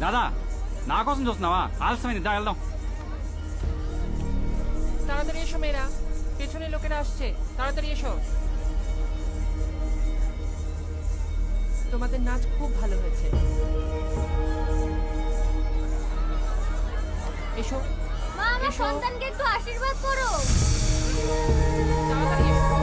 দাদা నా కోసం చూస్తున్నావా? ఆలస్యమైంది, దా వెళ్దాం. তাড়াতাড়ি এসো মেয়েরা, পেছনে লোকেরা আসছে, তাড়াতাড়ি এসো। তোমাদের নাচ খুব ভালো হয়েছে। এসো মা, আমার এসো। সন্তানকে একটু আশীর্বাদ করো। তাড়াতাড়ি এসো।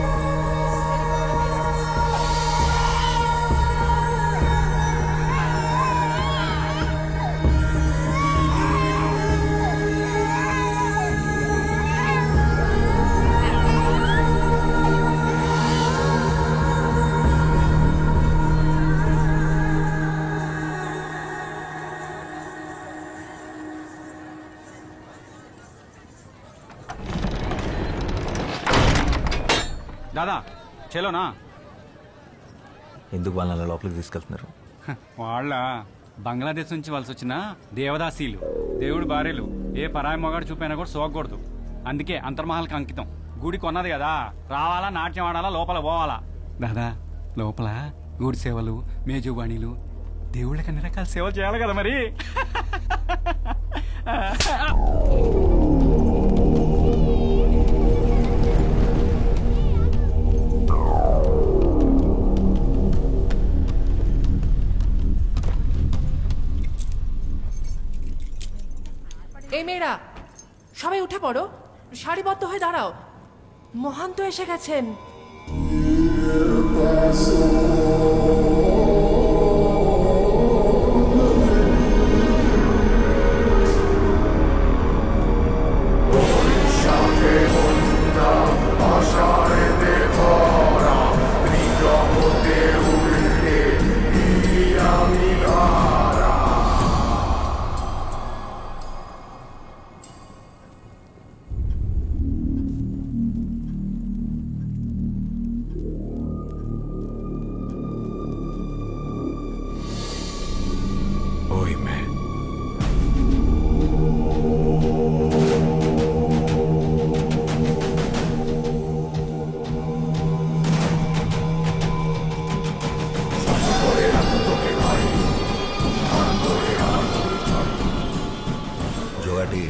దాదా చలోనా? ఎందుకు వాళ్ళని లోపలికి తీసుకెళ్తున్నారు? వాళ్ళ బంగ్లాదేశ్ నుంచి వలస వచ్చిన దేవదాసీలు, దేవుడు భార్యలు. ఏ పరాయి మొగాడు చూపైనా కూడా సోకూడదు. అందుకే అంతర్మహల్కి అంకితం. గుడి కొన్నది కదా, రావాలా, నాట్యం ఆడాలా, లోపల పోవాలా. దాదా లోపల గుడి సేవలు, మేజుబాణీలు, దేవుళ్ళకి అన్ని రకాల సేవలు చేయాలి కదా మరి. এই মেয়েরা সবাই উঠে পড়ো, সারিবদ্ধ হয়ে দাঁড়াও, মহান্ত এসে গেছেন। ఓయ్ మే জোগাটি,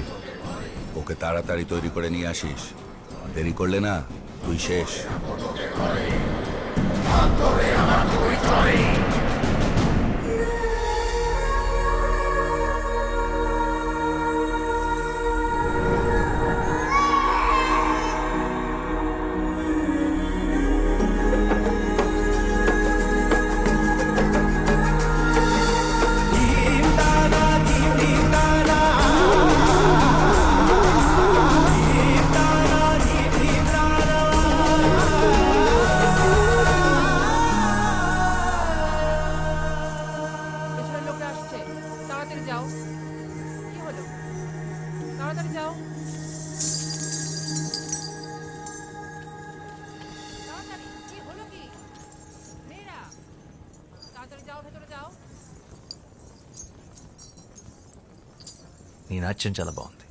ওকে তাড়াতাড়ি তৈরি করে নিয়ে আসিস। দেরি করলে না তুই শেষ। পেছনের লোকরা আসছে, তাড়াতাড়ি যাও। কি হলো? তাড়াতাড়ি যাও, তাড়াতাড়ি। কি হলো কি মেয়েরা? তাড়াতাড়ি যাও, ভেতরে যাও। నీ నాట్యం చాలా బాగుంది.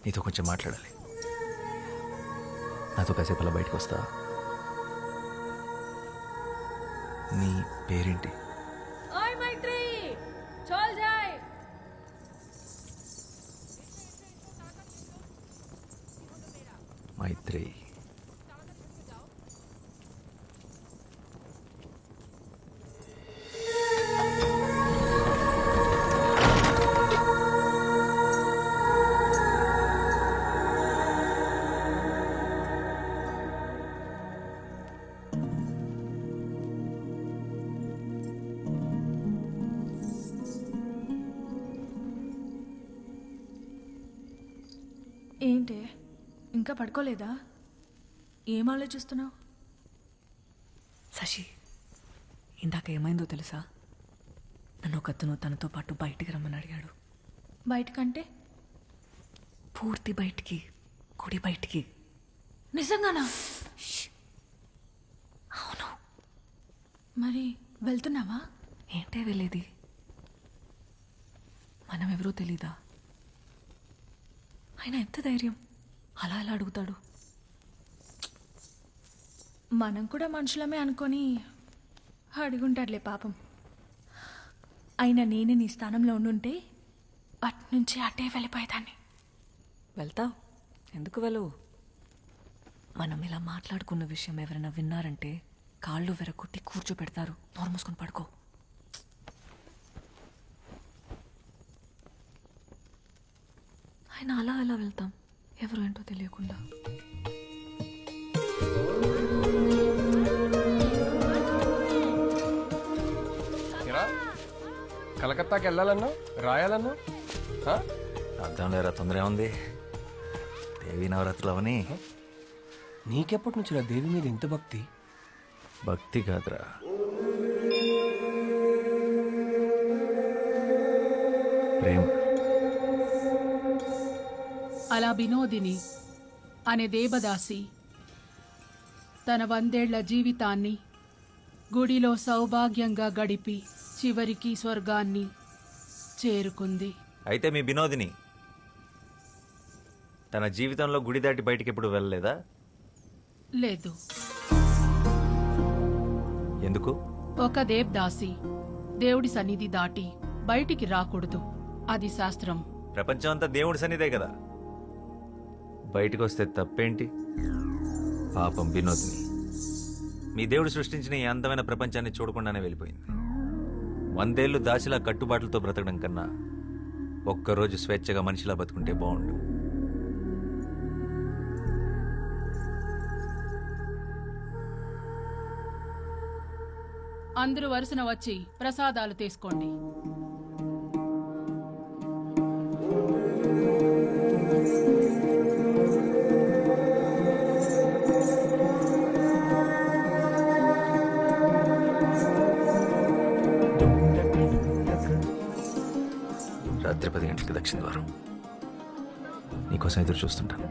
నీతో కొంచెం మాట్లాడాలి. నాతో కాసేపు అలా బయటకు వస్తా? నీ పేరేంటి? ওই మైత్రి, চল যাই। మైత్రి. ఏంటి ఇంకా పడుకోలేదా? ఏం ఆలోచిస్తున్నావు? శశి, ఇందాక ఏమైందో తెలుసా? నన్ను ఒకతను తనతో పాటు బయటికి రమ్మని అడిగాడు. బయటకంటే? పూర్తి బయటికి, గుడి బయటికి. నిజంగానా? అవును. మరి వెళ్తున్నావా? ఏంటే వెళ్ళేది? మనం ఎవరో తెలీదా? ఆయన ఎంత ధైర్యం అలా అలా అడుగుతాడు? మనం కూడా మనుషులమే అనుకొని అడుగుంటాడులే పాపం. అయినా నేను నీ స్థానంలో ఉండుంటే అట్నుంచి అటే వెళ్ళిపోయేదాన్ని. వెళ్తావు, ఎందుకు వెళ్ళవు? మనం ఇలా మాట్లాడుకున్న విషయం ఎవరైనా విన్నారంటే కాళ్ళు వెరకొట్టి కూర్చోపెడతారు. నోరు మూసుకొని పడుకో. ఆయన అలా ఎలా వెళ్తాం, ఎవరు ఏంటో తెలియకుండా? ఏరా, కలకత్తాకి వెళ్ళాలన్నా రాయాలన్నా అర్థం లేరా, తొందర ఏముంది? దేవి నవరాత్రులు అవని. నీకెప్పటి నుంచి రా దేవి మీద ఇంత భక్తి? భక్తి కాదురా, ప్రేమ. అలా వినోదిని అనే దేవదాసి తన 100 ఏళ్ల జీవితాన్ని గుడిలో సౌభాగ్యంగా గడిపి చివరికి స్వర్గాన్ని చేరుకుంది. అయితే మీ వినోదిని తన జీవితంలో గుడి దాటి బయటికి ఎప్పుడు వెళ్ళలేదా? లేదు. ఎందుకు? ఒక దేవదాసి దేవుడి సన్నిధి దాటి బయటికి రాకూడదు, అది శాస్త్రం. ప్రపంచం అంతా దేవుడి సన్నిధే కదా, బయటకు వస్తే తప్పేంటి? పాపం వినోదిని మీ దేవుడు సృష్టించిన ఈ అందమైన ప్రపంచాన్ని చూడకుండానే వెళ్ళిపోయింది. 100 ఏళ్ళు దాచిలా కట్టుబాట్లతో బ్రతకడం కన్నా ఒక్కరోజు స్వేచ్ఛగా మనిషిలా బతుకుంటే బాగుండు. అందరూ వరుసన వచ్చి ప్రసాదాలు తీసుకోండి. రాత్రి 10 గంటలకు దక్షిణ ద్వారం. నీకోసం ఎదురు చూస్తుంటాను.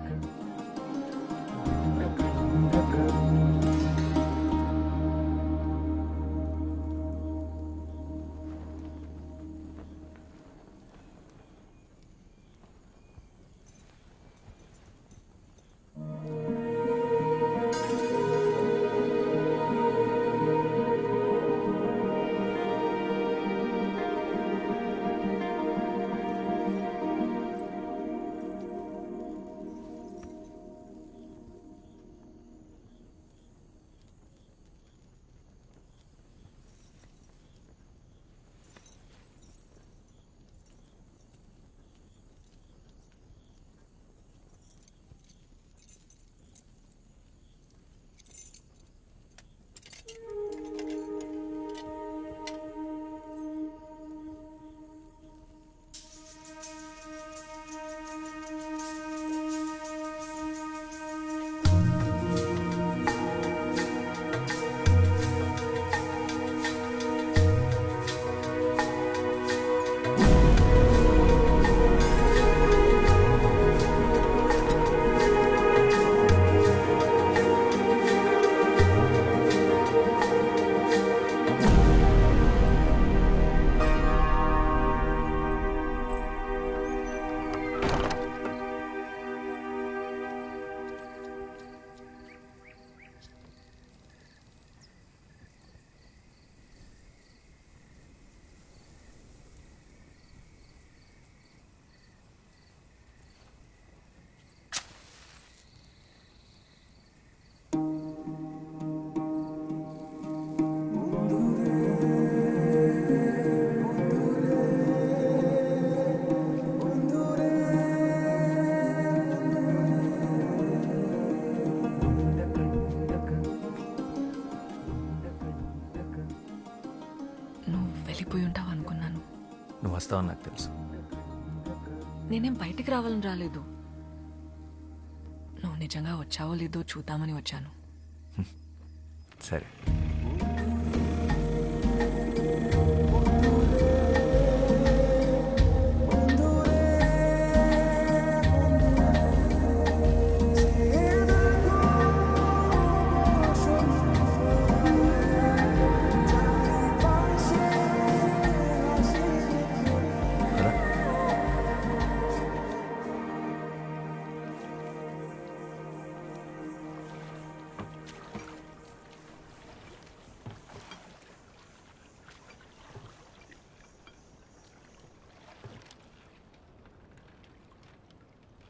వెళ్ళిపోయి ఉంటావు అనుకున్నాను. నువ్వు వస్తావని నాకు తెలుసు. నేనేం బయటికి రావాలని రాలేదు. నువ్వు నిజంగా వచ్చావో లేదో చూద్దామని వచ్చాను. సరే.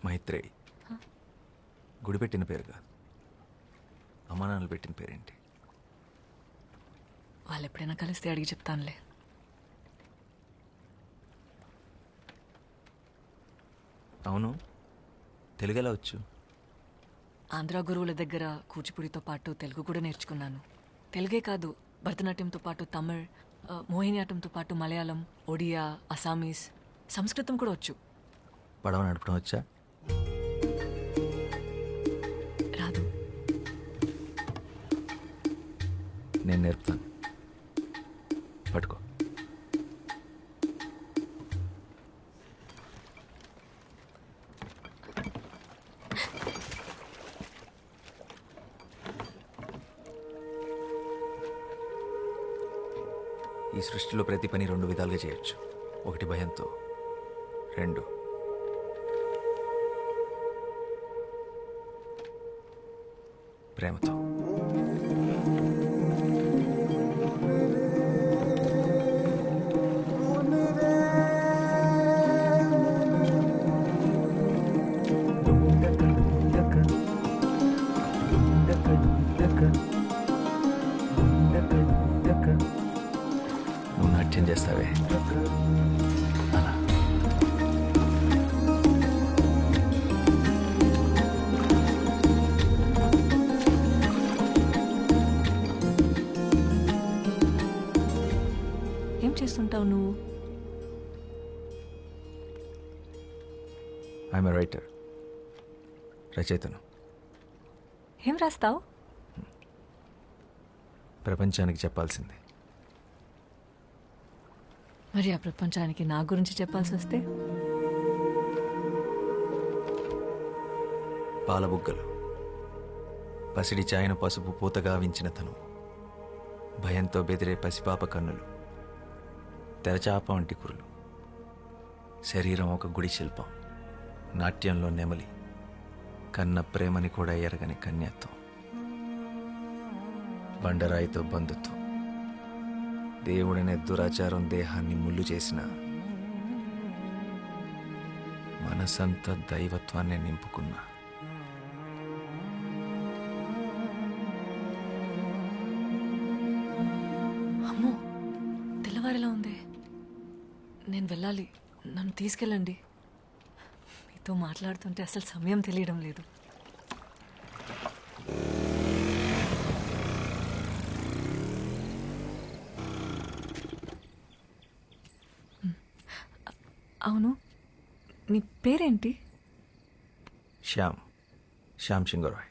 మైత్రేయి గుడి పెట్టిన పేరు కాదు, అమ్మా నాన్నలు పెట్టిన పేరేంటి? వాళ్ళు ఎప్పుడైనా కలిస్తే అడిగి చెప్తానులే. అవును, తెలుగు ఎలా వచ్చు? ఆంధ్ర గురువుల దగ్గర కూచిపూడితో పాటు తెలుగు కూడా నేర్చుకున్నాను. తెలుగే కాదు, భరతనాట్యంతో పాటు తమిళ్, మోహినియాటంతో పాటు మలయాళం, ఒడియా, అసామీస్, సంస్కృతం కూడా వచ్చు. పడవ నడపడం వచ్చా? రాదు. నేను నేర్పుతాను, పట్టుకో. ఈ సృష్టిలో ప్రతి పని రెండు విధాలుగా చేయొచ్చు. ఒకటి భయంతో, రెండు ప్రేమతో. నువ్వు నాట్యం చేస్తావే అలా. ఏం చేస్తుంటావు నువ్వు? ఐఎమ్ ఎ రైటర్, రచయితను. ఏం రాస్తావు? ప్రపంచానికి చెప్పాల్సింది. మరి ఆ ప్రపంచానికి నా గురించి చెప్పాల్సి వస్తే? పాలబుగ్గలు, పసిడి చాయన పసుపు పూతగా వించిన తను, భయంతో బెదిరే పసిపాప కన్నులు, తెరచాప వంటి కురులు, శరీరం ఒక గుడి శిల్పం, నాట్యంలో నెమలి, కన్న ప్రేమని కూడా ఎరగని కన్యత్వం, బండరాయితో బంధుత్వం, దేవుడనే దురాచారం దేహాన్ని ముళ్ళు చేసిన మనసంతా దైవత్వాన్ని నింపుకున్న అమ్మో, తెల్లవారేలా ఉంది. నేను వెళ్ళాలి, నన్ను తీసుకెళ్ళండి. మీతో మాట్లాడుతుంటే అసలు సమయం తెలియడం లేదు. అవును, నీ పేరేంటి? శ్యామ్ సింగరాయ్.